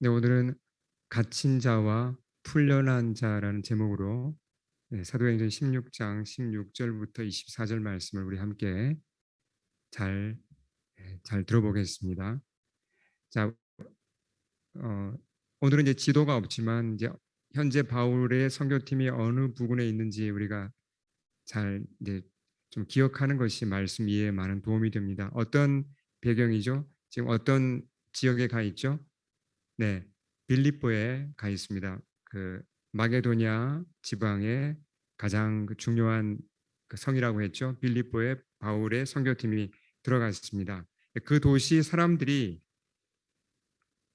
네, 오늘은 갇힌 자와 풀려난 자라는 제목으로 사도행전 16장 16절부터 24절 말씀을 우리 함께 잘, 잘 들어보겠습니다. 자, 어, 오늘은 이제 지도가 없지만 이제 현재 바울의 선교팀이 어느 부근에 있는지 우리가 잘 이제 좀 기억하는 것이 말씀 이해에 많은 도움이 됩니다. 어떤 배경이죠? 지금 어떤 지역에 가 있죠? 네, 빌립보에 가 있습니다. 그 마게도냐 지방의 가장 그 중요한 그 성이라고 했죠. 빌립보에 바울의 선교팀이 들어가 있습니다. 그 도시 사람들이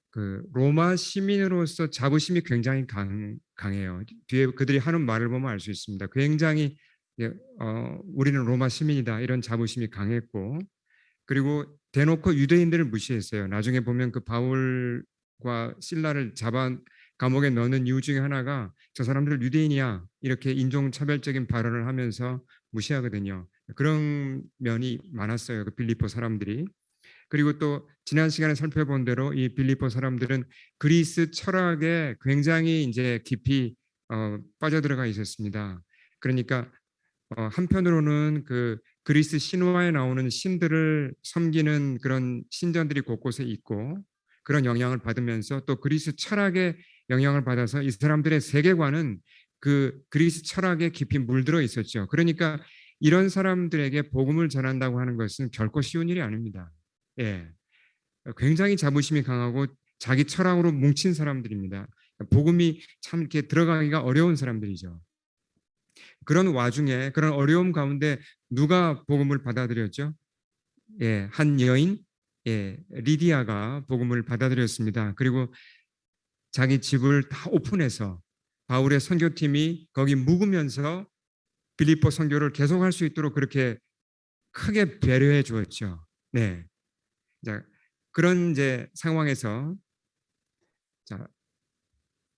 그 로마 시민으로서 자부심이 굉장히 강해요. 뒤에 그들이 하는 말을 보면 알 수 있습니다. 굉장히 우리는 로마 시민이다 이런 자부심이 강했고, 그리고 대놓고 유대인들을 무시했어요. 나중에 보면 그 바울과 실라를 잡아 감옥에 넣는 이유 중에 하나가 저 사람들 유대인이야 이렇게 인종차별적인 발언을 하면서 무시하거든요. 그런 면이 많았어요. 그 빌립보 사람들이. 그리고 또 지난 시간에 살펴본 대로 이 빌립보 사람들은 그리스 철학에 굉장히 이제 깊이 빠져들어가 있었습니다. 그러니까 한편으로는 그 그리스 신화에 나오는 신들을 섬기는 그런 신전들이 곳곳에 있고, 그런 영향을 받으면서 또 그리스 철학의 영향을 받아서 이 사람들의 세계관은 그 그리스 철학에 깊이 물들어 있었죠. 그러니까 이런 사람들에게 복음을 전한다고 하는 것은 결코 쉬운 일이 아닙니다. 예, 굉장히 자부심이 강하고 자기 철학으로 뭉친 사람들입니다. 복음이 참 이렇게 들어가기가 어려운 사람들이죠. 그런 와중에 그런 어려움 가운데 누가 복음을 받아들였죠? 예, 한 여인, 리디아가 복음을 받아들였습니다. 그리고 자기 집을 다 오픈해서 바울의 선교팀이 거기 묵으면서 빌립보 선교를 계속할 수 있도록 그렇게 크게 배려해 주었죠. 네, 자, 그런 이제 상황에서 자,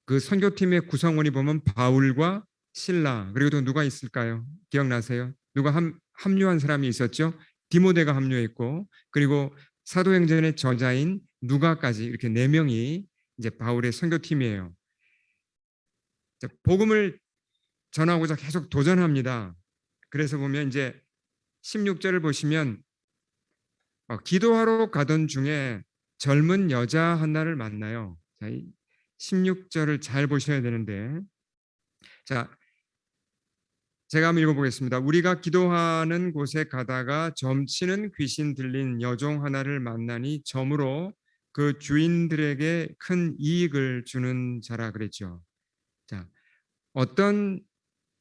그 선교팀의 구성원이 보면 바울과 실라, 그리고 또 누가 있을까요? 기억나세요? 누가 합류한 사람이 있었죠? 디모데가 합류했고, 그리고 사도행전의 저자인 누가까지 이렇게 네 명이 이제 바울의 선교팀이에요. 복음을 전하고자 계속 도전합니다. 그래서 보면 이제 16절을 보시면 기도하러 가던 중에 젊은 여자 하나를 만나요. 자, 16절을 잘 보셔야 되는데, 자, 제가 한번 읽어보겠습니다. 우리가 기도하는 곳에 가다가 점치는 귀신 들린 여종 하나를 만나니 점으로 그 주인들에게 큰 이익을 주는 자라 그랬죠. 자, 어떤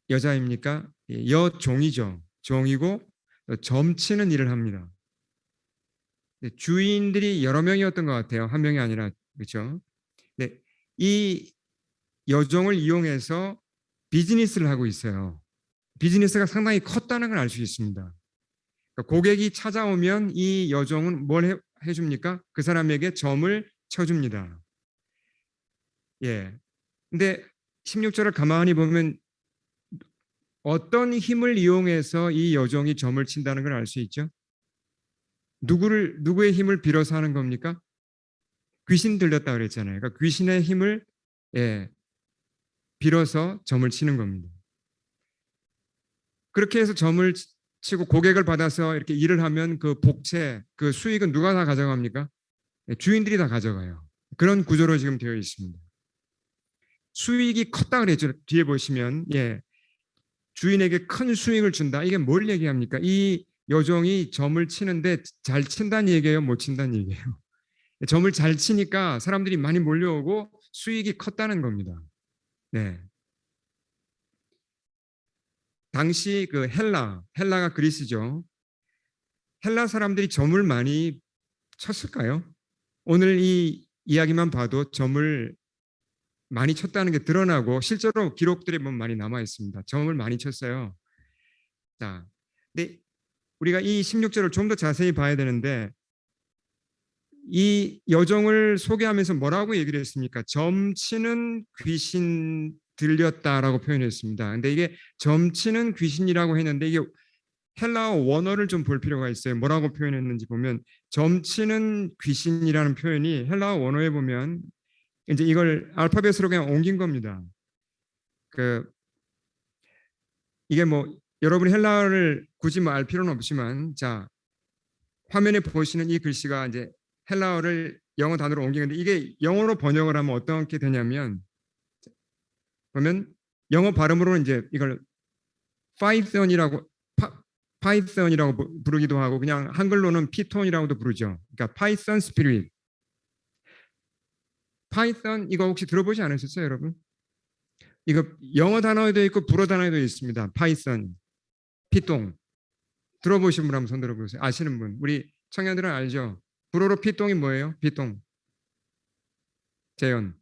여자입니까? 여종이죠. 종이고 점치는 일을 합니다. 주인들이 여러 명이었던 것 같아요. 한 명이 아니라, 그렇죠? 네, 이 여종을 이용해서 비즈니스를 하고 있어요. 비즈니스가 상당히 컸다는 걸 알 수 있습니다. 그러니까 고객이 찾아오면 이 여종은 뭘 해줍니까? 그 사람에게 점을 쳐줍니다. 예. 근데 16절을 가만히 보면 어떤 힘을 이용해서 이 여종이 점을 친다는 걸 알 수 있죠? 누구의 힘을 빌어서 하는 겁니까? 귀신 들렸다 그랬잖아요. 그러니까 귀신의 힘을 예, 빌어서 점을 치는 겁니다. 그렇게 해서 점을 치고 고객을 받아서 이렇게 일을 하면 그 복채, 그 수익은 누가 다 가져갑니까? 주인들이 다 가져가요. 그런 구조로 지금 되어 있습니다. 수익이 컸다 그랬죠. 뒤에 보시면 주인에게 큰 수익을 준다. 이게 뭘 얘기합니까? 이 여종이 점을 치는데 잘 친다는 얘기예요, 못 친다는 얘기예요? 점을 잘 치니까 사람들이 많이 몰려오고 수익이 컸다는 겁니다. 네. 당시 그 헬라가 그리스죠. 헬라 사람들이 점을 많이 쳤을까요? 오늘 이 이야기만 봐도 점을 많이 쳤다는 게 드러나고 실제로 기록들이 보면 많이 남아 있습니다. 점을 많이 쳤어요. 자, 근데 우리가 이 16절을 좀 더 자세히 봐야 되는데 이 여종을 소개하면서 뭐라고 얘기를 했습니까? 점치는 귀신 들렸다라고 표현했습니다. 근데 이게 점치는 귀신이라고 했는데 이게 헬라어 원어를 좀 볼 필요가 있어요. 뭐라고 표현했는지 보면 점치는 귀신이라는 표현이 헬라어 원어에 보면 이제 이걸 알파벳으로 그냥 옮긴 겁니다. 그 이게 뭐 여러분이 헬라어를 굳이 뭐 알 필요는 없지만, 자, 화면에 보시는 이 글씨가 이제 헬라어를 영어 단어로 옮긴 건데, 이게 영어로 번역을 하면 어떻게 되냐면, 보면 영어 발음으로는 이제 이걸 파이썬이라고 파이썬이라고 부르기도 하고, 그냥 한글로는 피톤이라고도 부르죠. 그러니까 파이썬 스피릿. 파이썬 이거 혹시 들어보지 않으셨어요, 여러분? 이거 영어 단어에도 있고 불어 단어에도 있습니다. 파이썬, 피똥. 들어보신 분 한번 손 들어보세요. 아시는 분. 우리 청년들은 알죠? 불어로 피똥이 뭐예요? 피똥. 재현.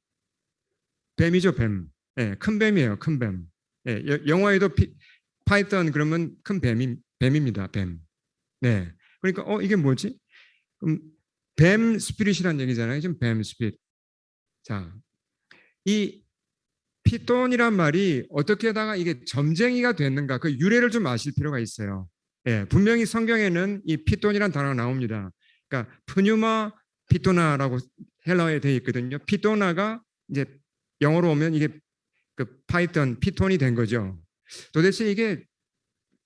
뱀이죠, 뱀. 예, 큰 뱀이에요, 큰 뱀. 예, 영화에도 파이썬 그러면 큰 뱀입니다, 뱀. 네. 그러니까 이게 뭐지? 그럼 뱀 스피릿이란 얘기잖아요. 지금 뱀 스피릿. 자, 이 피톤이란 말이 어떻게다가 이게 점쟁이가 됐는가, 그 유래를 좀 아실 필요가 있어요. 예, 분명히 성경에는 이 피톤이란 단어가 나옵니다. 그러니까 푸뉴마 피토나라고 헬라어에 되어 있거든요. 피토나가 이제 영어로 오면 이게 그 파이썬 피톤이 된 거죠. 도대체 이게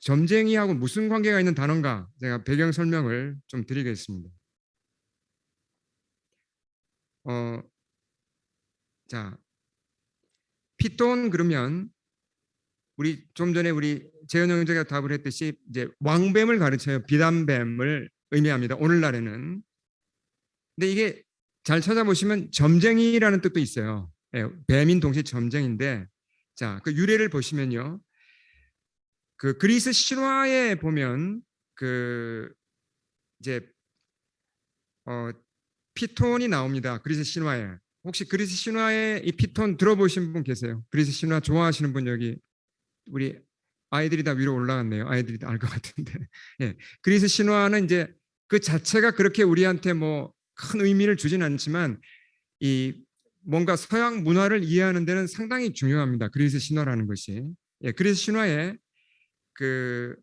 점쟁이하고 무슨 관계가 있는 단어인가? 제가 배경 설명을 좀 드리겠습니다. 자, 피톤 그러면 우리 좀 전에 우리 재현 형제가 답을 했듯이 이제 왕뱀을 가르쳐요. 비단뱀을 의미합니다. 오늘날에는. 근데 이게 잘 찾아보시면 점쟁이라는 뜻도 있어요. 예, 뱀인 동시에 점쟁인데, 자, 그 유래를 보시면요. 그 그리스 신화에 보면 그 이제 피톤이 나옵니다. 그리스 신화에. 혹시 그리스 신화에 이 피톤 들어보신 분 계세요? 그리스 신화 좋아하시는 분 여기 우리 아이들이 다 위로 올라갔네요. 아이들이 다 알 것 같은데. 예. 그리스 신화는 이제 그 자체가 그렇게 우리한테 뭐 큰 의미를 주진 않지만 이 뭔가 서양 문화를 이해하는 데는 상당히 중요합니다. 그리스 신화라는 것이. 예. 그리스 신화에 그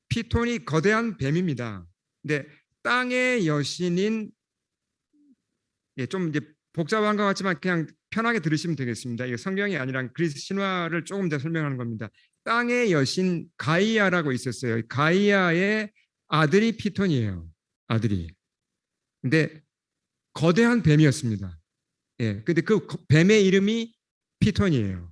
피톤이 거대한 뱀입니다. 근데 땅의 여신인, 예, 좀 이제 복잡한 것 같지만 그냥 편하게 들으시면 되겠습니다. 이게 성경이 아니라 그리스 신화를 조금 더 설명하는 겁니다. 땅의 여신 가이아라고 있었어요. 가이아의 아들이 피톤이에요. 아들이. 근데 거대한 뱀이었습니다. 예. 근데 그 뱀의 이름이 피톤이에요.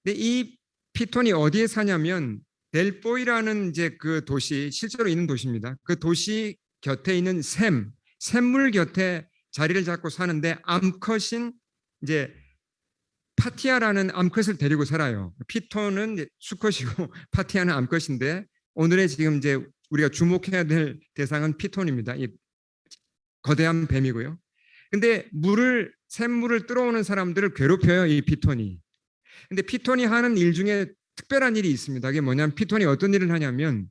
근데 이 피톤이 어디에 사냐면 델보이라는 이제 그 도시, 실제로 있는 도시입니다. 그 도시 곁에 있는 샘물 곁에 자리를 잡고 사는데 암컷인 이제 파티아라는 암컷을 데리고 살아요. 피톤은 수컷이고 파티아는 암컷인데, 오늘의 지금 이제 우리가 주목해야 될 대상은 피톤입니다. 이 거대한 뱀이고요. 근데 샘물을 뚫어오는 사람들을 괴롭혀요, 이 피톤이. 근데 피톤이 하는 일 중에 특별한 일이 있습니다. 그게 뭐냐면 피톤이 어떤 일을 하냐면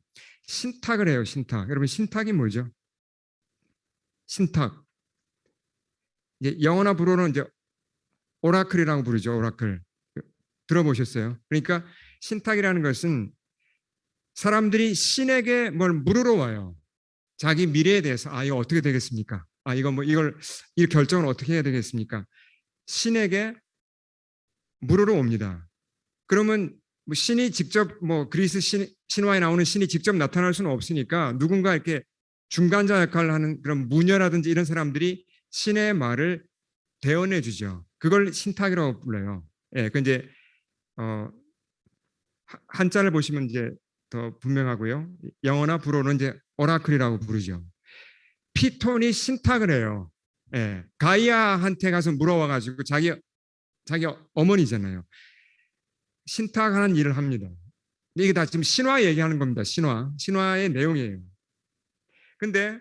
신탁을 해요. 신탁. 여러분 신탁이 뭐죠? 신탁. 이제 영어나 불어는 이제 오라클이라고 부르죠. 오라클. 들어보셨어요? 그러니까 신탁이라는 것은 사람들이 신에게 뭘 물으러 와요. 자기 미래에 대해서 이거 어떻게 되겠습니까? 이거 뭐 이 결정을 어떻게 해야 되겠습니까? 신에게 물으러 옵니다. 그러면 뭐 신이 직접 뭐 그리스 신화에 나오는 신이 직접 나타날 수는 없으니까 누군가 이렇게 중간자 역할을 하는 그런 무녀라든지 이런 사람들이 신의 말을 대언해 주죠. 그걸 신탁이라고 불러요. 예, 그 이제 어, 한자를 보시면 이제 더 분명하고요. 영어나 불어는 이제 오라클이라고 부르죠. 피톤이 신탁을 해요. 예, 가이아한테 가서 물어와가지고 자기 어머니잖아요. 신탁하는 일을 합니다. 이게 다 지금 신화 얘기하는 겁니다. 신화의 내용이에요. 근데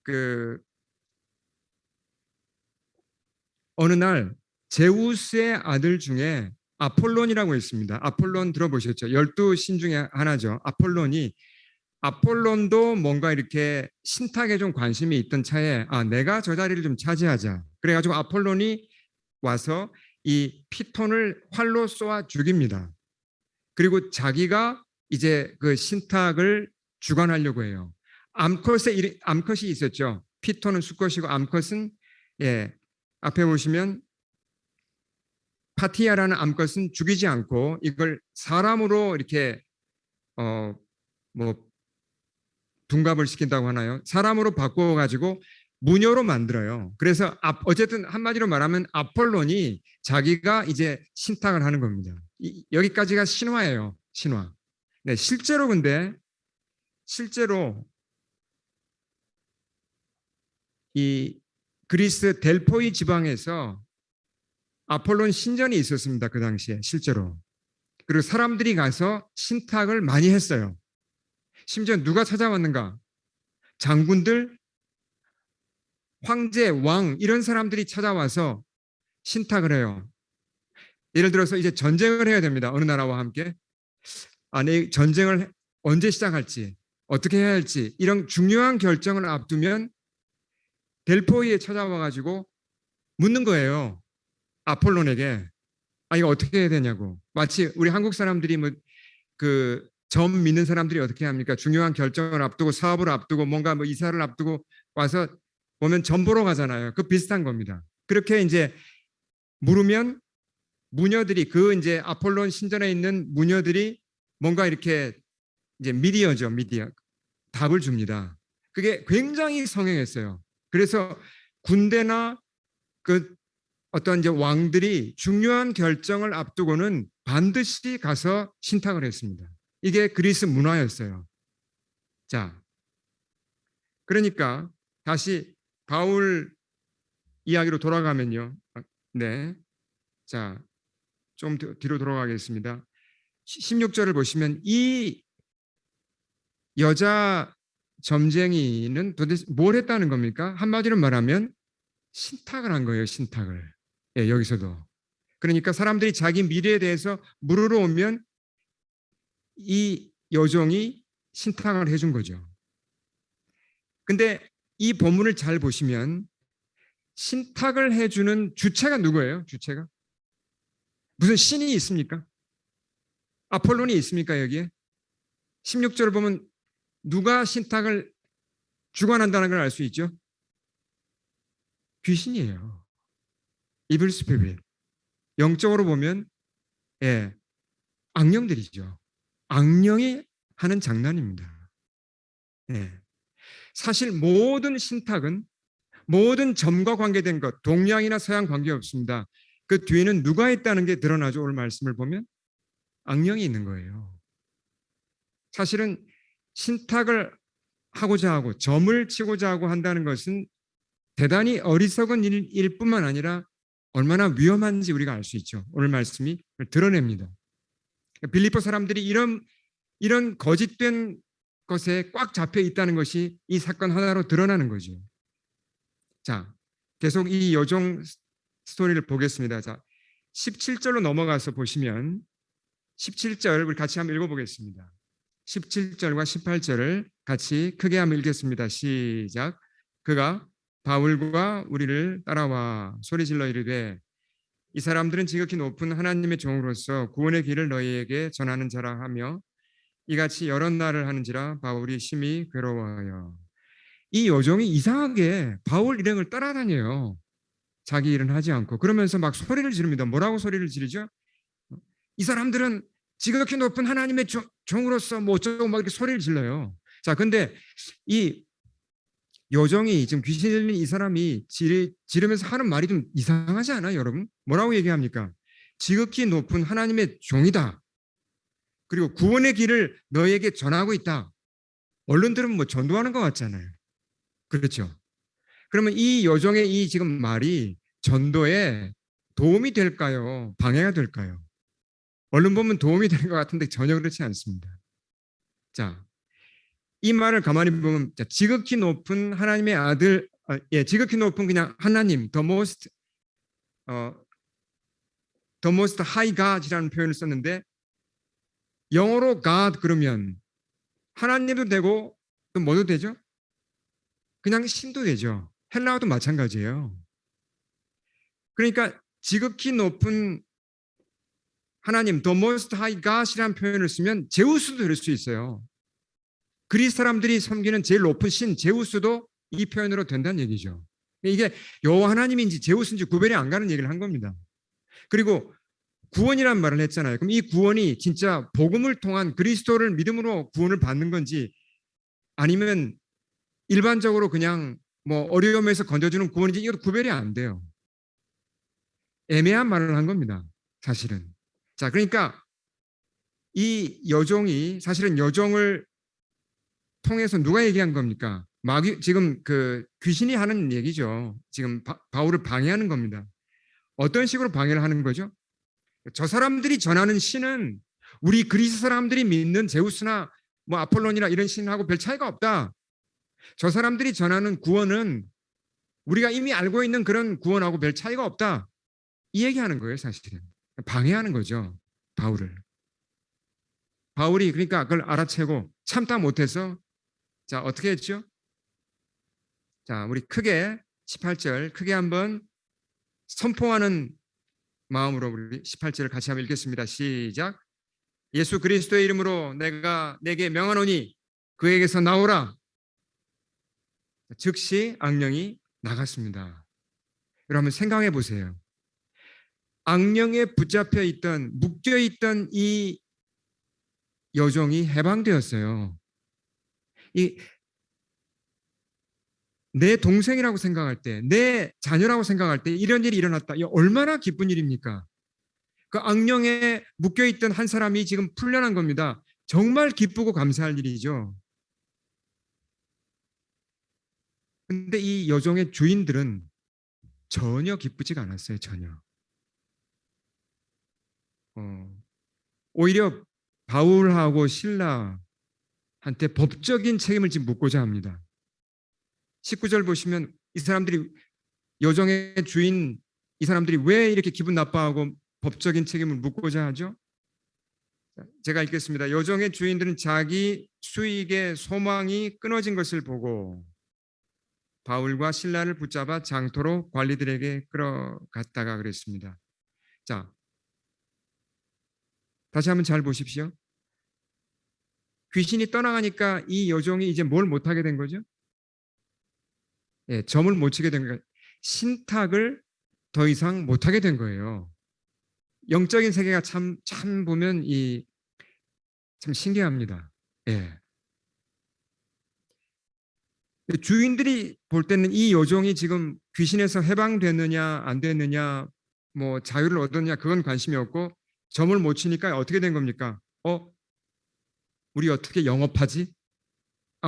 그 어느 날 제우스의 아들 중에 아폴론이라고 있습니다. 아폴론 들어보셨죠? 12신 중에 하나죠. 아폴론도 뭔가 이렇게 신탁에 좀 관심이 있던 차에 내가 저 자리를 좀 차지하자. 그래가지고 아폴론이 와서 이 피톤을 활로 쏘아 죽입니다. 그리고 자기가 이제 그 신탁을 주관하려고 해요. 암컷이 있었죠. 피토는 수컷이고 암컷은 앞에 보시면 파티아라는 암컷은 죽이지 않고 이걸 사람으로 이렇게 뭐 둔갑을 시킨다고 하나요? 사람으로 바꿔 가지고 무녀로 만들어요. 그래서 어쨌든 한마디로 말하면 아폴론이 자기가 이제 신탁을 하는 겁니다. 여기까지가 신화예요. 신화. 네, 실제로 이 그리스 델포이 지방에서 아폴론 신전이 있었습니다. 그 당시에 실제로. 그리고 사람들이 가서 신탁을 많이 했어요. 심지어 누가 찾아왔는가? 장군들, 황제, 왕 이런 사람들이 찾아와서 신탁을 해요. 예를 들어서 이제 전쟁을 해야 됩니다. 어느 나라와 함께. 아니 전쟁을 언제 시작할지 어떻게 해야 할지 이런 중요한 결정을 앞두면 델포이에 찾아와 가지고 묻는 거예요. 아폴론에게. 이거 어떻게 해야 되냐고. 마치 우리 한국 사람들이 점 믿는 사람들이 어떻게 합니까? 중요한 결정을 앞두고 사업을 앞두고 뭔가 이사를 앞두고 와서 보면 점 보러 가잖아요. 그 비슷한 겁니다. 그렇게 이제 물으면 무녀들이 이제 아폴론 신전에 있는 무녀들이 뭔가 이렇게 이제 미디어 답을 줍니다. 그게 굉장히 성행했어요. 그래서 군대나 어떤 이제 왕들이 중요한 결정을 앞두고는 반드시 가서 신탁을 했습니다. 이게 그리스 문화였어요. 자, 그러니까 다시 바울 이야기로 돌아가면요. 네. 자, 좀 뒤로 돌아가겠습니다. 16절을 보시면 이 여자 점쟁이는 도대체 뭘 했다는 겁니까? 한마디로 말하면 신탁을 한 거예요. 신탁을. 여기서도. 그러니까 사람들이 자기 미래에 대해서 물으러 오면 이 여종이 신탁을 해준 거죠. 근데 이 본문을 잘 보시면 신탁을 해주는 주체가 누구예요? 주체가? 무슨 신이 있습니까? 아폴론이 있습니까? 여기에? 16절을 보면 누가 신탁을 주관한다는 걸 알 수 있죠? 귀신이에요. 이블 스피릿. 영적으로 보면 악령들이죠. 악령이 하는 장난입니다. 사실 모든 신탁은 모든 점과 관계된 것, 동양이나 서양 관계없습니다. 그 뒤에는 누가 있다는 게 드러나죠. 오늘 말씀을 보면 악령이 있는 거예요. 사실은 신탁을 하고자 하고 점을 치고자 하고 한다는 것은 대단히 어리석은 일일 뿐만 아니라 얼마나 위험한지 우리가 알 수 있죠. 오늘 말씀이 드러냅니다. 빌립보 사람들이 이런 거짓된 것에 꽉 잡혀 있다는 것이 이 사건 하나로 드러나는 거죠. 자, 계속 이 여종 스토리를 보겠습니다. 자, 17절로 넘어가서 보시면 17절 우리 같이 한번 읽어보겠습니다. 17절과 18절을 같이 크게 한번 읽겠습니다. 시작. 그가 바울과 우리를 따라와 소리질러 이르되 이 사람들은 지극히 높은 하나님의 종으로서 구원의 길을 너희에게 전하는 자라 하며 이같이 여러 날을 하는지라 바울이 심히 괴로워하여. 이 여종이 이상하게 바울 일행을 따라다녀요. 자기 일은 하지 않고. 그러면서 막 소리를 지릅니다. 뭐라고 소리를 지르죠? 이 사람들은 지극히 높은 하나님의 종으로서 뭐 어쩌고 막 이렇게 소리를 질러요. 자, 근데 이 여종이 지금 귀신 들린 이 사람이 지르면서 하는 말이 좀 이상하지 않아요, 여러분? 뭐라고 얘기합니까? 지극히 높은 하나님의 종이다. 그리고 구원의 길을 너에게 전하고 있다. 언론들은 뭐 전도하는 것 같잖아요. 그렇죠? 그러면 이 여종의 이 지금 말이 전도에 도움이 될까요? 방해가 될까요? 언론 보면 도움이 되는 것 같은데 전혀 그렇지 않습니다. 자, 이 말을 가만히 보면 지극히 높은 하나님의 아들, 지극히 높은 그냥 하나님, the most high God이라는 표현을 썼는데 영어로 God 그러면 하나님도 되고 또 뭐도 되죠? 그냥 신도 되죠. 헬라어도 마찬가지예요. 그러니까 지극히 높은 하나님, the most high God이라는 표현을 쓰면 제우스도 될 수 있어요. 그리스 사람들이 섬기는 제일 높은 신 제우스도 이 표현으로 된다는 얘기죠. 이게 여호와 하나님인지 제우스인지 구별이 안 가는 얘기를 한 겁니다. 그리고 구원이란 말을 했잖아요. 그럼 이 구원이 진짜 복음을 통한 그리스도를 믿음으로 구원을 받는 건지 아니면 일반적으로 그냥 뭐 어려움에서 건져주는 구원인지 이것도 구별이 안 돼요. 애매한 말을 한 겁니다. 사실은. 자, 그러니까 이 여종이 사실은 여종을 통해서 누가 얘기한 겁니까? 마귀 지금 그 귀신이 하는 얘기죠. 지금 바울을 방해하는 겁니다. 어떤 식으로 방해를 하는 거죠? 저 사람들이 전하는 신은 우리 그리스 사람들이 믿는 제우스나 뭐 아폴론이나 이런 신하고 별 차이가 없다. 저 사람들이 전하는 구원은 우리가 이미 알고 있는 그런 구원하고 별 차이가 없다. 이 얘기하는 거예요, 사실은. 방해하는 거죠, 바울을. 바울이 그러니까 그걸 알아채고 참다 못해서 자, 어떻게 했죠? 자, 우리 크게 18절 크게 한번 선포하는 마음으로 우리 18절을 같이 한번 읽겠습니다. 시작. 예수 그리스도의 이름으로 내가 내게 명하노니 그에게서 나오라. 즉시 악령이 나갔습니다. 여러분 생각해 보세요. 악령에 붙잡혀 있던 묶여 있던 이 여종이 해방되었어요. 이 내 동생이라고 생각할 때, 내 자녀라고 생각할 때 이런 일이 일어났다. 이 얼마나 기쁜 일입니까? 그 악령에 묶여 있던 한 사람이 지금 풀려난 겁니다. 정말 기쁘고 감사할 일이죠. 근데 이 여종의 주인들은 전혀 기쁘지가 않았어요. 전혀. 오히려 바울하고 신라한테 법적인 책임을 지금 묻고자 합니다. 19절 보시면 이 사람들이 여종의 주인 이 사람들이 왜 이렇게 기분 나빠하고 법적인 책임을 묻고자 하죠? 제가 읽겠습니다. 여종의 주인들은 자기 수익의 소망이 끊어진 것을 보고 바울과 신라를 붙잡아 장토로 관리들에게 끌어갔다가 그랬습니다. 자, 다시 한번 잘 보십시오. 귀신이 떠나가니까 이 여종이 이제 뭘 못하게 된 거죠? 예, 점을 못 치게 된 거예요. 신탁을 더 이상 못하게 된 거예요. 영적인 세계가 참 보면 참 신기합니다. 예. 주인들이 볼 때는 이 여종이 지금 귀신에서 해방됐느냐 안 됐느냐 뭐 자유를 얻었느냐 그건 관심이 없고 점을 못 치니까 어떻게 된 겁니까? 우리 어떻게 영업하지?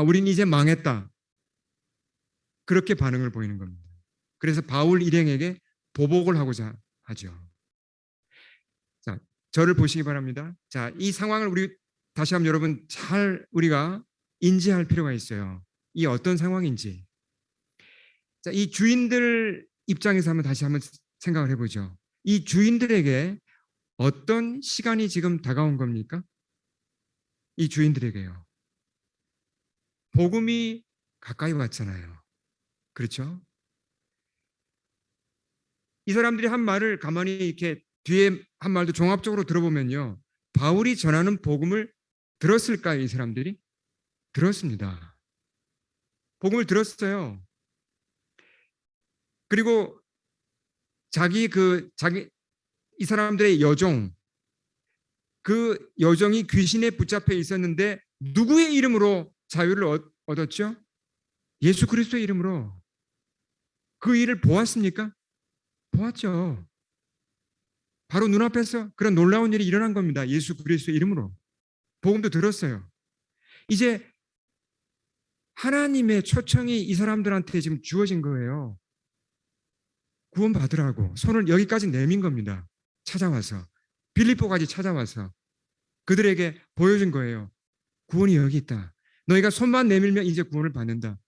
우린 이제 망했다. 그렇게 반응을 보이는 겁니다. 그래서 바울 일행에게 보복을 하고자 하죠. 자, 저를 보시기 바랍니다. 자, 이 상황을 우리 다시 한번 여러분 잘 우리가 인지할 필요가 있어요. 이 어떤 상황인지. 자, 이 주인들 입장에서 다시 한번 생각을 해보죠. 이 주인들에게 어떤 시간이 지금 다가온 겁니까? 이 주인들에게요. 복음이 가까이 왔잖아요. 그렇죠? 이 사람들이 한 말을 가만히 이렇게 뒤에 한 말도 종합적으로 들어보면요. 바울이 전하는 복음을 들었을까요, 이 사람들이? 들었습니다. 복음을 들었어요. 그리고 이 사람들의 여종, 그 여종이 귀신에 붙잡혀 있었는데 누구의 이름으로 자유를 얻었죠? 예수 그리스도의 이름으로. 그 일을 보았습니까? 보았죠. 바로 눈앞에서 그런 놀라운 일이 일어난 겁니다. 예수 그리스도의 이름으로. 복음도 들었어요. 이제 하나님의 초청이 이 사람들한테 지금 주어진 거예요. 구원받으라고 손을 여기까지 내민 겁니다. 찾아와서 빌립보까지 찾아와서 그들에게 보여준 거예요. 구원이 여기 있다. 너희가 손만 내밀면 이제 구원을 받는다.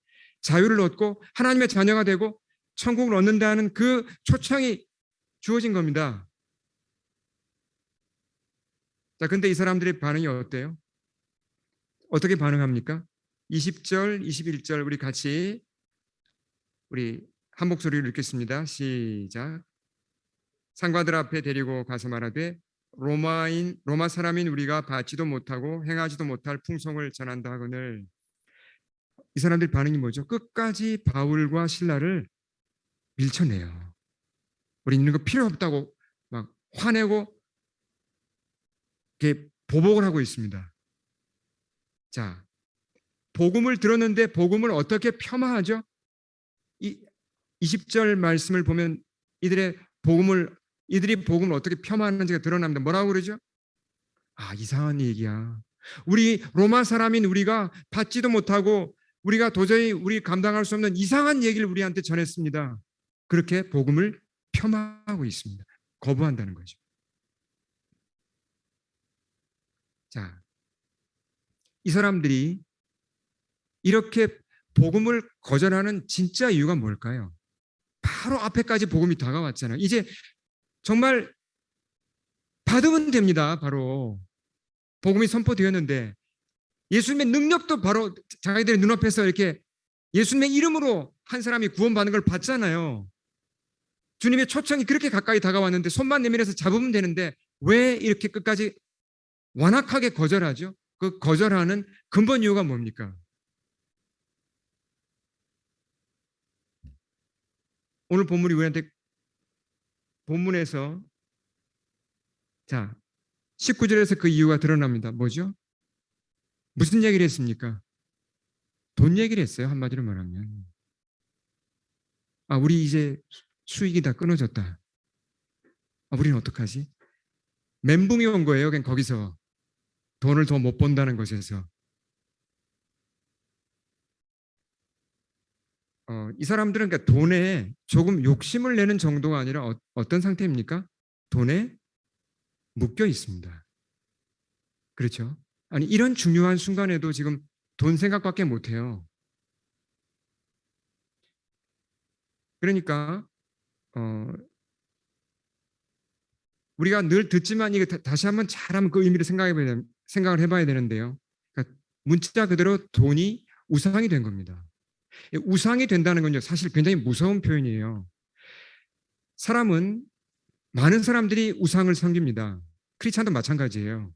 자유를 얻고 하나님의 자녀가 되고 천국을 얻는다는 그 초청이 주어진 겁니다. 자, 근데 이 사람들의 반응이 어때요? 어떻게 반응합니까? 20절, 21절 우리 같이 한 목소리로 읽겠습니다. 시작. 상관들 앞에 데리고 가서 말하되 로마 사람인 우리가 받지도 못하고 행하지도 못할 풍성을 전한다 하거늘 이 사람들 반응이 뭐죠? 끝까지 바울과 신라를 밀쳐내요. 우리 있는 거 필요 없다고 막 화내고 이렇게 보복을 하고 있습니다. 자, 복음을 들었는데 복음을 어떻게 폄하하죠? 이 20절 말씀을 보면 이들이 복음을 어떻게 폄하하는지가 드러납니다. 뭐라고 그러죠? 아, 이상한 얘기야. 우리 로마 사람인 우리가 받지도 못하고 우리가 도저히 우리 감당할 수 없는 이상한 얘기를 우리한테 전했습니다. 그렇게 복음을 폄하하고 있습니다. 거부한다는 거죠. 자, 이 사람들이 이렇게 복음을 거절하는 진짜 이유가 뭘까요? 바로 앞에까지 복음이 다가왔잖아요. 이제 정말 받으면 됩니다. 바로 복음이 선포되었는데 예수님의 능력도 바로 자기들의 눈앞에서 이렇게 예수님의 이름으로 한 사람이 구원받는 걸 봤잖아요. 주님의 초청이 그렇게 가까이 다가왔는데 손만 내밀어서 잡으면 되는데 왜 이렇게 끝까지 완악하게 거절하죠? 그 거절하는 근본 이유가 뭡니까? 오늘 본문이 우리한테 본문에서 자 19절에서 그 이유가 드러납니다. 뭐죠? 무슨 얘기를 했습니까? 돈 얘기를 했어요. 한마디로 말하면. 아, 우리 이제 수익이 다 끊어졌다. 아, 우리는 어떡하지? 멘붕이 온 거예요. 그냥 거기서 돈을 더 못 번다는 것에서. 이 사람들은 그러니까 돈에 조금 욕심을 내는 정도가 아니라 어떤 상태입니까? 돈에 묶여 있습니다. 그렇죠? 아니 이런 중요한 순간에도 지금 돈 생각밖에 못 해요. 그러니까 우리가 늘 듣지만 이거 다시 한번 잘하면 그 의미를 생각을 해봐야 되는데요. 그러니까 문자 그대로 돈이 우상이 된 겁니다. 우상이 된다는 건요 사실 굉장히 무서운 표현이에요. 많은 사람들이 우상을 섬깁니다. 크리스찬도 마찬가지예요.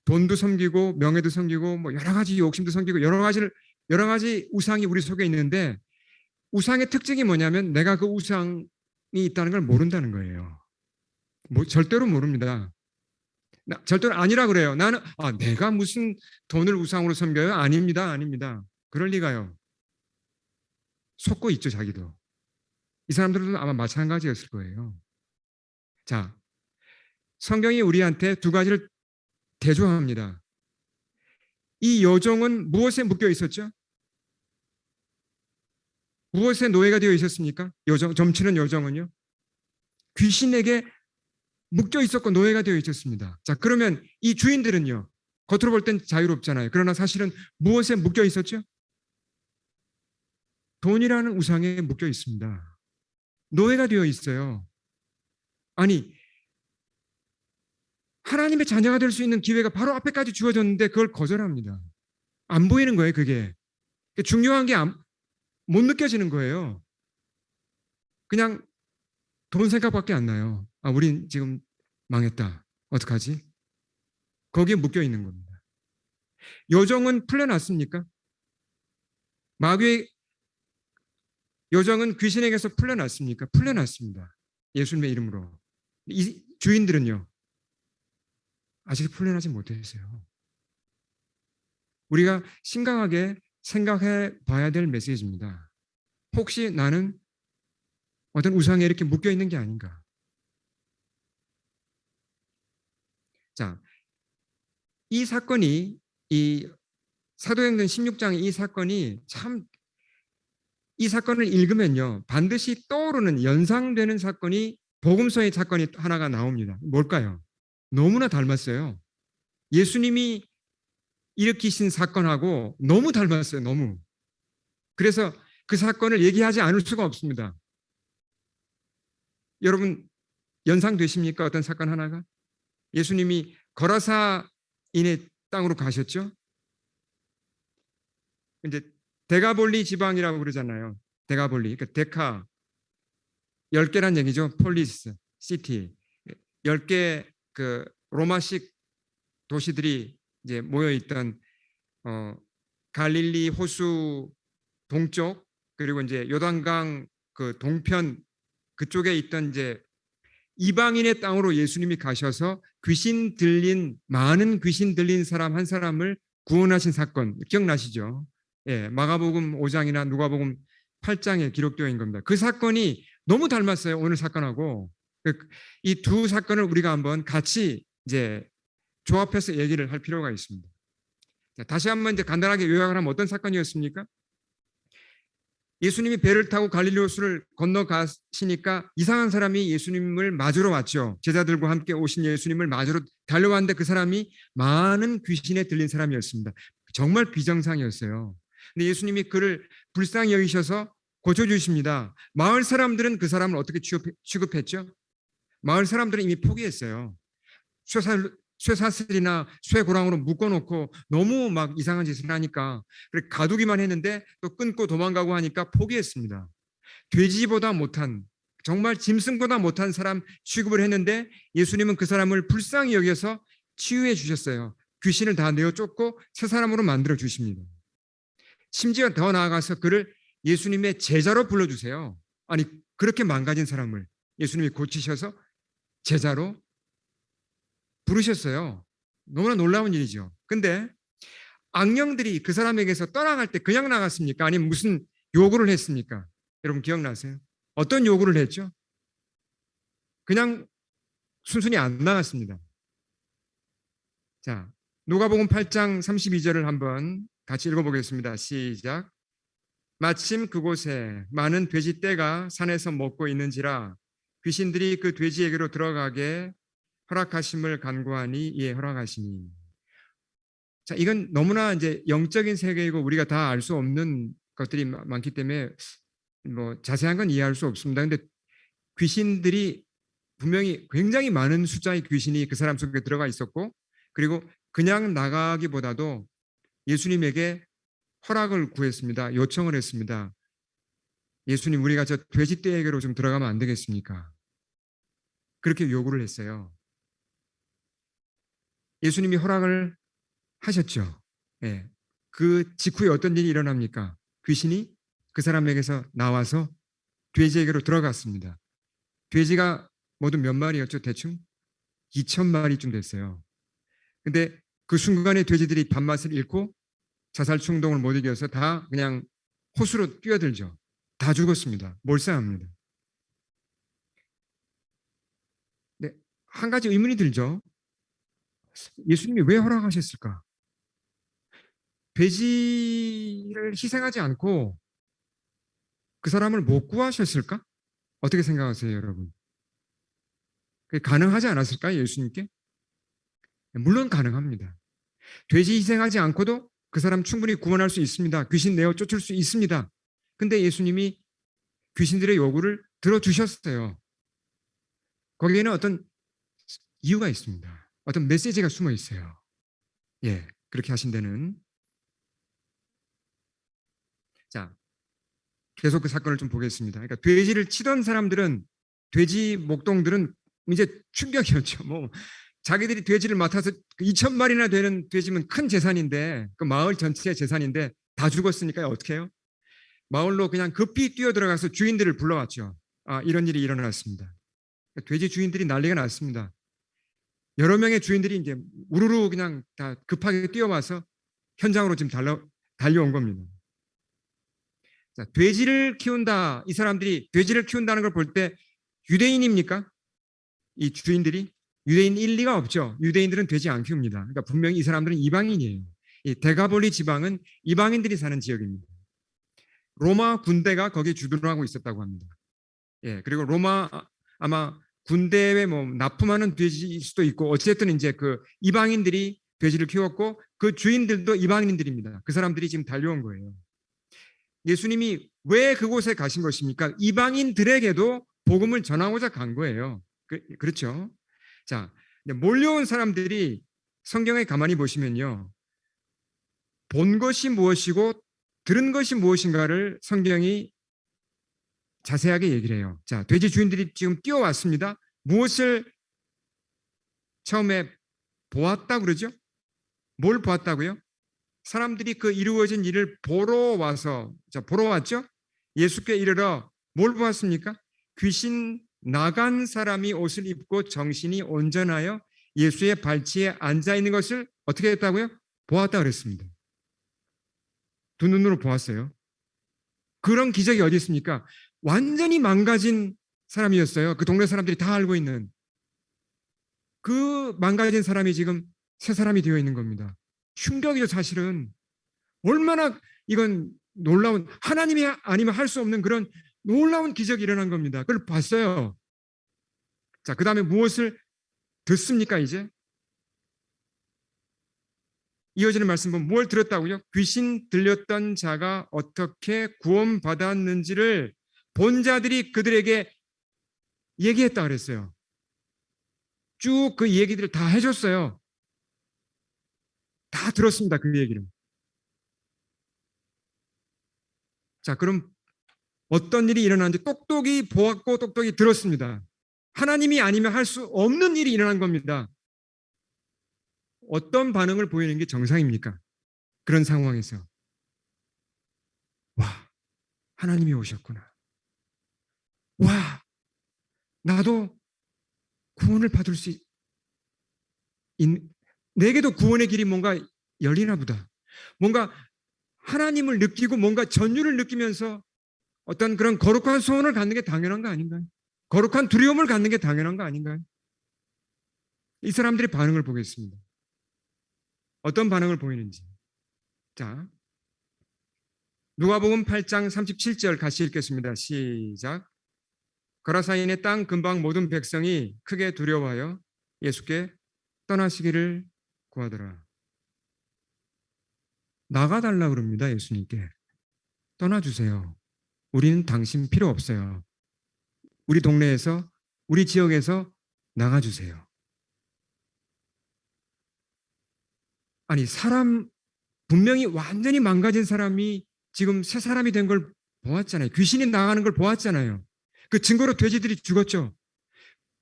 돈도 섬기고 명예도 섬기고 뭐 여러 가지 욕심도 섬기고 여러 가지 우상이 우리 속에 있는데 우상의 특징이 뭐냐면 내가 그 우상이 있다는 걸 모른다는 거예요. 절대로 모릅니다. 절대로 아니라 그래요. 내가 무슨 돈을 우상으로 섬겨요? 아닙니다. 아닙니다. 그럴 리가요. 속고 있죠, 자기도. 이 사람들도 아마 마찬가지였을 거예요. 자, 성경이 우리한테 두 가지를 대조합니다. 이 여종은 무엇에 묶여 있었죠? 무엇에 노예가 되어 있었습니까? 점치는 여종은요? 귀신에게 묶여 있었고 노예가 되어 있었습니다. 자, 그러면 이 주인들은요? 겉으로 볼 땐 자유롭잖아요. 그러나 사실은 무엇에 묶여 있었죠? 돈이라는 우상에 묶여 있습니다. 노예가 되어 있어요. 아니, 하나님의 자녀가 될 수 있는 기회가 바로 앞에까지 주어졌는데 그걸 거절합니다. 안 보이는 거예요, 그게. 중요한 게 못 느껴지는 거예요. 그냥 돈 생각밖에 안 나요. 아, 우린 지금 망했다. 어떡하지? 거기에 묶여 있는 겁니다. 여종은 풀려났습니까? 마귀의 여종은 귀신에게서 풀려났습니까? 풀려났습니다. 예수님의 이름으로. 이 주인들은요. 아직 풀려나지 못했어요. 우리가 심각하게 생각해 봐야 될 메시지입니다. 혹시 나는 어떤 우상에 이렇게 묶여 있는 게 아닌가? 자, 이 사건이 이 사도행전 16장의 이 사건을 읽으면요. 반드시 떠오르는 연상되는 사건이 복음서의 사건이 하나가 나옵니다. 뭘까요? 너무나 닮았어요. 예수님이 일으키신 사건하고 너무 닮았어요. 너무. 그래서 그 사건을 얘기하지 않을 수가 없습니다. 여러분 연상되십니까? 어떤 사건 하나가? 예수님이 거라사인의 땅으로 가셨죠. 이제 데가볼리 지방이라고 그러잖아요. 데가볼리. 그러니까 데카 10개란 얘기죠. 폴리스, 시티. 10개 그 로마식 도시들이 이제 모여 있던 갈릴리 호수 동쪽 그리고 이제 요단강 그 동편 그쪽에 있던 이제 이방인의 땅으로 예수님이 가셔서 많은 귀신 들린 사람 한 사람을 구원하신 사건 기억나시죠? 예, 마가복음 5장이나 누가복음 8장에 기록되어 있는 겁니다. 그 사건이 너무 닮았어요. 오늘 사건하고. 이 두 사건을 우리가 한번 같이 이제 조합해서 얘기를 할 필요가 있습니다. 자, 다시 한번 이제 간단하게 요약을 하면 어떤 사건이었습니까? 예수님이 배를 타고 갈릴리 호수를 건너가시니까 이상한 사람이 예수님을 맞으러 왔죠. 제자들과 함께 오신 예수님을 맞으러 달려왔는데 그 사람이 많은 귀신에 들린 사람이었습니다. 정말 비정상이었어요. 근데 예수님이 그를 불쌍히 여기셔서 고쳐주십니다. 마을 사람들은 그 사람을 어떻게 취급했죠? 마을 사람들은 이미 포기했어요. 쇠사슬이나 쇠고랑으로 묶어놓고 너무 막 이상한 짓을 하니까 가두기만 했는데 또 끊고 도망가고 하니까 포기했습니다. 돼지보다 못한 정말 짐승보다 못한 사람 취급을 했는데 예수님은 그 사람을 불쌍히 여겨서 치유해 주셨어요. 귀신을 다 내어 쫓고 새 사람으로 만들어 주십니다. 심지어 더 나아가서 그를 예수님의 제자로 불러주세요. 아니 그렇게 망가진 사람을 예수님이 고치셔서 제자로 부르셨어요. 너무나 놀라운 일이죠. 근데 악령들이 그 사람에게서 떠나갈 때 그냥 나갔습니까? 아니면 무슨 요구를 했습니까? 여러분 기억나세요? 어떤 요구를 했죠? 그냥 순순히 안 나갔습니다. 자, 누가복음 8장 32절을 한번 같이 읽어보겠습니다. 시작. 마침 그곳에 많은 돼지떼가 산에서 먹고 있는지라 귀신들이 그 돼지에게로 들어가게 허락하심을 간구하니 이에 허락하시니. 자, 이건 너무나 이제 영적인 세계이고 우리가 다 알 수 없는 것들이 많기 때문에 뭐 자세한 건 이해할 수 없습니다. 근데 귀신들이 분명히 굉장히 많은 숫자의 귀신이 그 사람 속에 들어가 있었고 그리고 그냥 나가기보다도 예수님에게 허락을 구했습니다. 요청을 했습니다. 예수님 우리가 저 돼지떼에게로 좀 들어가면 안 되겠습니까? 그렇게 요구를 했어요. 예수님이 허락을 하셨죠. 예. 그 직후에 어떤 일이 일어납니까? 귀신이 그 사람에게서 나와서 돼지에게로 들어갔습니다. 돼지가 모두 몇 마리였죠? 대충 2,000마리쯤 됐어요. 근데 그 순간에 돼지들이 밥맛을 잃고 자살 충동을 못 이겨서 다 그냥 호수로 뛰어들죠. 다 죽었습니다. 몰살합니다. 네, 한 가지 의문이 들죠. 예수님이 왜 허락하셨을까? 돼지를 희생하지 않고 그 사람을 못 구하셨을까? 어떻게 생각하세요, 여러분? 그게 가능하지 않았을까요, 예수님께? 물론 가능합니다. 돼지 희생하지 않고도 그 사람 충분히 구원할 수 있습니다. 귀신 내어 쫓을 수 있습니다. 근데 예수님이 귀신들의 요구를 들어주셨어요. 거기에는 어떤 이유가 있습니다. 어떤 메시지가 숨어 있어요. 예, 그렇게 하신 데는. 자, 계속 그 사건을 좀 보겠습니다. 그러니까 돼지를 치던 사람들은 돼지 목동들은 이제 충격이었죠. 뭐 자기들이 돼지를 맡아서 2,000마리나 되는 돼지면 큰 재산인데 그 마을 전체의 재산인데 다 죽었으니까 어떻게 해요? 마을로 그냥 급히 뛰어들어가서 주인들을 불러왔죠. 아, 이런 일이 일어났습니다. 돼지 주인들이 난리가 났습니다. 여러 명의 주인들이 이제 우르르 그냥 다 급하게 뛰어와서 현장으로 지금 달려온 겁니다. 자, 돼지를 키운다. 이 사람들이 돼지를 키운다는 걸 볼 때 유대인입니까? 이 주인들이? 유대인 일리가 없죠. 유대인들은 돼지 안 키웁니다. 그러니까 분명히 이 사람들은 이방인이에요. 이 데가볼리 지방은 이방인들이 사는 지역입니다. 로마 군대가 거기에 주둔을 하고 있었다고 합니다. 예, 그리고 로마 아마 군대에 뭐 납품하는 돼지일 수도 있고 어쨌든 이제 그 이방인들이 돼지를 키웠고 그 주인들도 이방인들입니다. 그 사람들이 지금 달려온 거예요. 예수님이 왜 그곳에 가신 것입니까? 이방인들에게도 복음을 전하고자 간 거예요. 그렇죠? 자, 몰려온 사람들이 성경에 가만히 보시면요. 본 것이 무엇이고 들은 것이 무엇인가를 성경이 자세하게 얘기를 해요. 자, 돼지 주인들이 지금 뛰어왔습니다. 무엇을 처음에 보았다 그러죠? 뭘 보았다고요? 사람들이 그 이루어진 일을 보러 와서, 자, 보러 왔죠? 예수께 이르러 뭘 보았습니까? 귀신 나간 사람이 옷을 입고 정신이 온전하여 예수의 발치에 앉아 있는 것을 어떻게 했다고요? 보았다 그랬습니다. 두 눈으로 보았어요. 그런 기적이 어디 있습니까? 완전히 망가진 사람이었어요. 그 동네 사람들이 다 알고 있는 그 망가진 사람이 지금 새 사람이 되어 있는 겁니다. 충격이죠, 사실은. 얼마나 이건 놀라운, 하나님이 아니면 할 수 없는 그런 놀라운 기적이 일어난 겁니다. 그걸 봤어요. 자, 그 다음에 무엇을 듣습니까, 이제? 이어지는 말씀 보면 뭘 들었다고요? 귀신 들렸던 자가 어떻게 구원받았는지를 본 자들이 그들에게 얘기했다 그랬어요. 쭉 그 얘기들을 다 해줬어요. 다 들었습니다, 그 얘기를. 자, 그럼 어떤 일이 일어났는지 똑똑히 보았고 똑똑히 들었습니다. 하나님이 아니면 할 수 없는 일이 일어난 겁니다. 어떤 반응을 보이는 게 정상입니까? 그런 상황에서. 와, 하나님이 오셨구나. 와, 나도 구원을 받을 수 내게도 구원의 길이 뭔가 열리나 보다. 뭔가 하나님을 느끼고 뭔가 전율을 느끼면서 어떤 그런 거룩한 소원을 갖는 게 당연한 거 아닌가요? 거룩한 두려움을 갖는 게 당연한 거 아닌가요? 이 사람들의 반응을 보겠습니다. 어떤 반응을 보이는지. 자, 누가복음 8장 37절 같이 읽겠습니다. 시작. 거라사인의 땅 근방 모든 백성이 크게 두려워하여 예수께 떠나시기를 구하더라. 나가달라 그럽니다. 예수님께. 떠나주세요. 우리는 당신 필요 없어요. 우리 동네에서, 우리 지역에서 나가주세요. 아니, 분명히 완전히 망가진 사람이 지금 새 사람이 된 걸 보았잖아요. 귀신이 나가는 걸 보았잖아요. 그 증거로 돼지들이 죽었죠.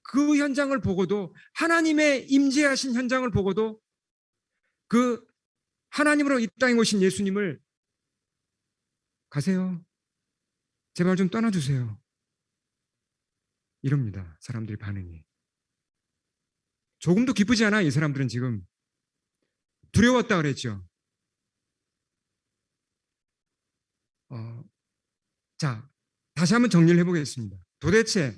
그 현장을 보고도, 하나님의 임재하신 현장을 보고도 그 하나님으로 이 땅에 오신 예수님을 가세요. 제발 좀 떠나주세요. 이럽니다. 사람들의 반응이. 조금도 기쁘지 않아, 이 사람들은 지금. 두려웠다 그랬죠. 자, 다시 한번 정리를 해보겠습니다. 도대체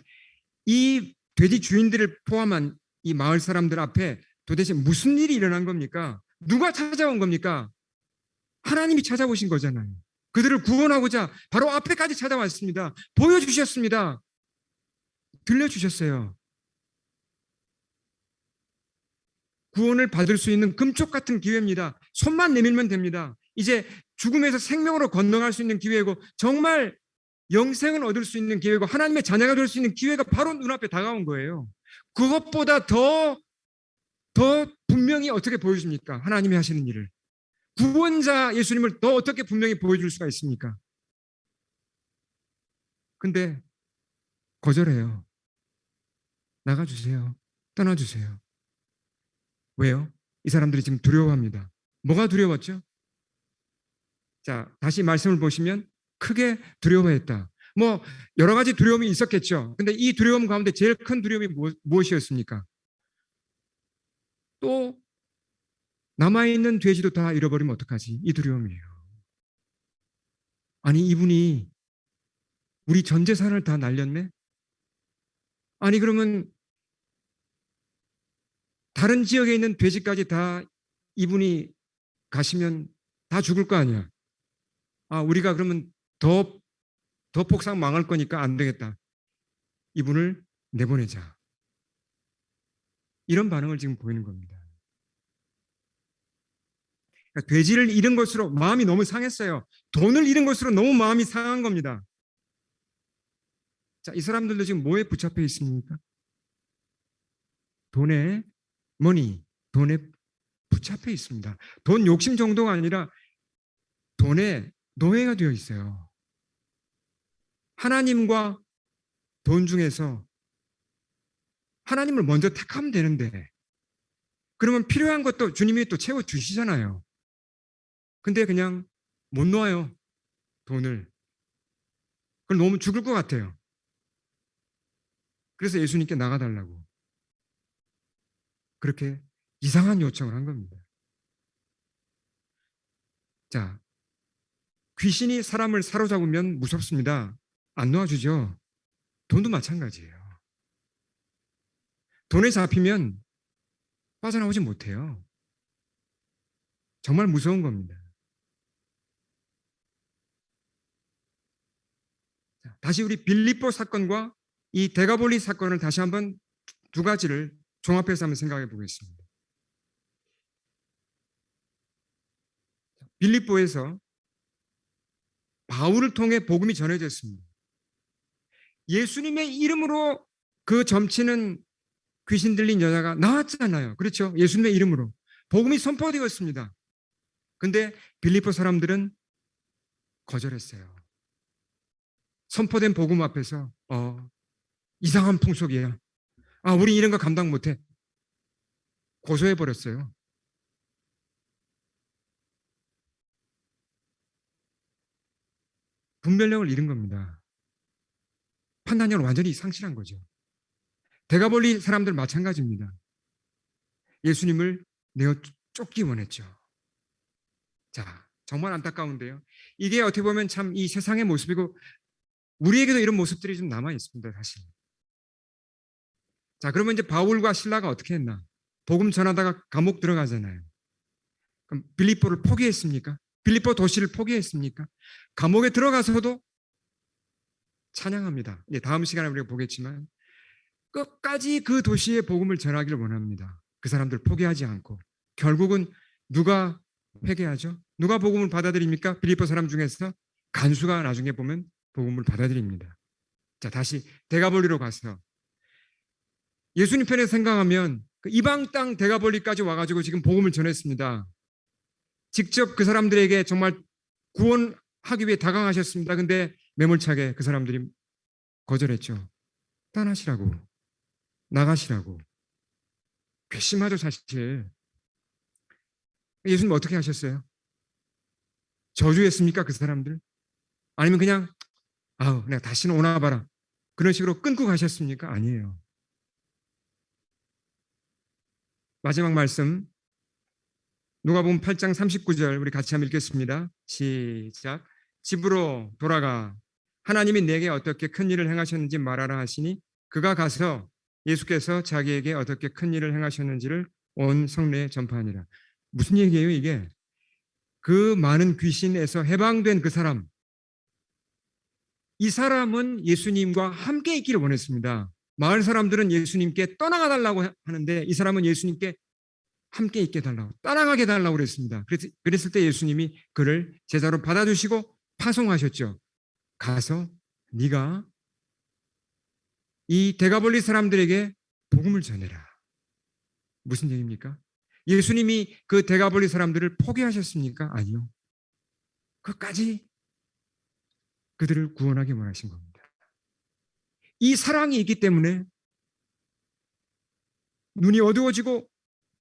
이 돼지 주인들을 포함한 이 마을 사람들 앞에 도대체 무슨 일이 일어난 겁니까? 누가 찾아온 겁니까? 하나님이 찾아오신 거잖아요. 그들을 구원하고자 바로 앞에까지 찾아왔습니다. 보여주셨습니다. 들려주셨어요. 구원을 받을 수 있는 금쪽 같은 기회입니다. 손만 내밀면 됩니다. 이제 죽음에서 생명으로 건너갈 수 있는 기회고, 정말 영생을 얻을 수 있는 기회고, 하나님의 자녀가 될 수 있는 기회가 바로 눈앞에 다가온 거예요. 그것보다 더 분명히 어떻게 보여줍니까? 하나님이 하시는 일을. 구원자 예수님을 더 어떻게 분명히 보여줄 수가 있습니까? 근데 거절해요. 나가주세요. 떠나주세요. 왜요? 이 사람들이 지금 두려워합니다. 뭐가 두려웠죠? 자, 다시 말씀을 보시면 크게 두려워했다. 뭐 여러 가지 두려움이 있었겠죠. 근데 이 두려움 가운데 제일 큰 두려움이 무엇이었습니까? 또 남아있는 돼지도 다 잃어버리면 어떡하지? 이 두려움이에요. 아니, 이분이 우리 전 재산을 다 날렸네? 아니, 그러면 다른 지역에 있는 돼지까지 다 이분이 가시면 다 죽을 거 아니야. 아, 우리가 그러면 더 폭삭 망할 거니까 안 되겠다. 이분을 내보내자. 이런 반응을 지금 보이는 겁니다. 그러니까 돼지를 잃은 것으로 마음이 너무 상했어요. 돈을 잃은 것으로 너무 마음이 상한 겁니다. 자, 이 사람들도 지금 뭐에 붙잡혀 있습니까? 돈에 돈에 붙잡혀 있습니다. 돈 욕심 정도가 아니라 돈에 노예가 되어 있어요. 하나님과 돈 중에서 하나님을 먼저 택하면 되는데, 그러면 필요한 것도 주님이 또 채워주시잖아요. 근데 그냥 못 놓아요. 돈을. 그걸 놓으면 죽을 것 같아요. 그래서 예수님께 나가달라고 그렇게 이상한 요청을 한 겁니다. 자, 귀신이 사람을 사로잡으면 무섭습니다. 안 놓아주죠. 돈도 마찬가지예요. 돈에 잡히면 빠져나오지 못해요. 정말 무서운 겁니다. 자, 다시 우리 빌립보 사건과 이 데가볼리 사건을 다시 한번 두 가지를 종합해서 한번 생각해 보겠습니다. 빌립보에서 바울을 통해 복음이 전해졌습니다. 예수님의 이름으로 그 점치는 귀신 들린 여자가 나왔잖아요. 그렇죠? 예수님의 이름으로 복음이 선포되었습니다. 근데 빌립보 사람들은 거절했어요. 선포된 복음 앞에서 이상한 풍속이야. 우리 이런 거 감당 못해. 고소해버렸어요. 분별력을 잃은 겁니다. 판단력을 완전히 상실한 거죠. 데가볼리 사람들 마찬가지입니다. 예수님을 내어 쫓기 원했죠. 자, 정말 안타까운데요. 이게 어떻게 보면 참 이 세상의 모습이고 우리에게도 이런 모습들이 좀 남아 있습니다, 사실. 자, 그러면 이제 바울과 실라가 어떻게 했나? 복음 전하다가 감옥 들어가잖아요. 그럼 빌립보를 포기했습니까? 빌립보 도시를 포기했습니까? 감옥에 들어가서도 찬양합니다. 다음 시간에 우리가 보겠지만 끝까지 그 도시의 복음을 전하기를 원합니다. 그 사람들 포기하지 않고 결국은 누가 회개하죠? 누가 복음을 받아들입니까? 빌립보 사람 중에서 간수가 나중에 보면 복음을 받아들입니다. 자, 다시 데가볼리로 가서 예수님 편에 생각하면 그 이방 땅 데가볼리까지 와가지고 지금 복음을 전했습니다. 직접 그 사람들에게 정말 구원하기 위해 다가가셨습니다. 근데 매몰차게 그 사람들이 거절했죠. 떠나시라고, 나가시라고. 괘씸하죠, 사실. 예수님 어떻게 하셨어요? 저주했습니까, 그 사람들? 아니면 그냥 내가 다시는 오나 봐라. 그런 식으로 끊고 가셨습니까? 아니에요. 마지막 말씀 누가복음 8장 39절 우리 같이 한번 읽겠습니다. 시작. 집으로 돌아가 하나님이 내게 어떻게 큰 일을 행하셨는지 말하라 하시니 그가 가서 예수께서 자기에게 어떻게 큰 일을 행하셨는지를 온 성내에 전파하니라. 무슨 얘기예요 이게? 그 많은 귀신에서 해방된 그 사람, 이 사람은 예수님과 함께 있기를 원했습니다. 마을 사람들은 예수님께 떠나가 달라고 하는데 이 사람은 예수님께 함께 있게 달라고, 따라가게 달라고 그랬습니다. 그랬을 때 예수님이 그를 제자로 받아주시고 파송하셨죠. 가서 네가 이 데가볼리 사람들에게 복음을 전해라. 무슨 얘기입니까? 예수님이 그 데가볼리 사람들을 포기하셨습니까? 아니요. 끝까지 그들을 구원하기 원하신 겁니다. 이 사랑이 있기 때문에 눈이 어두워지고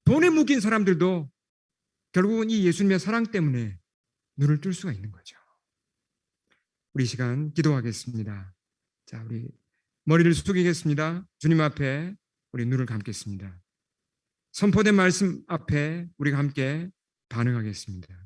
돈에 묶인 사람들도 결국은 이 예수님의 사랑 때문에 눈을 뜰 수가 있는 거죠. 우리 시간 기도하겠습니다. 자, 우리 머리를 숙이겠습니다. 주님 앞에 우리 눈을 감겠습니다. 선포된 말씀 앞에 우리가 함께 반응하겠습니다.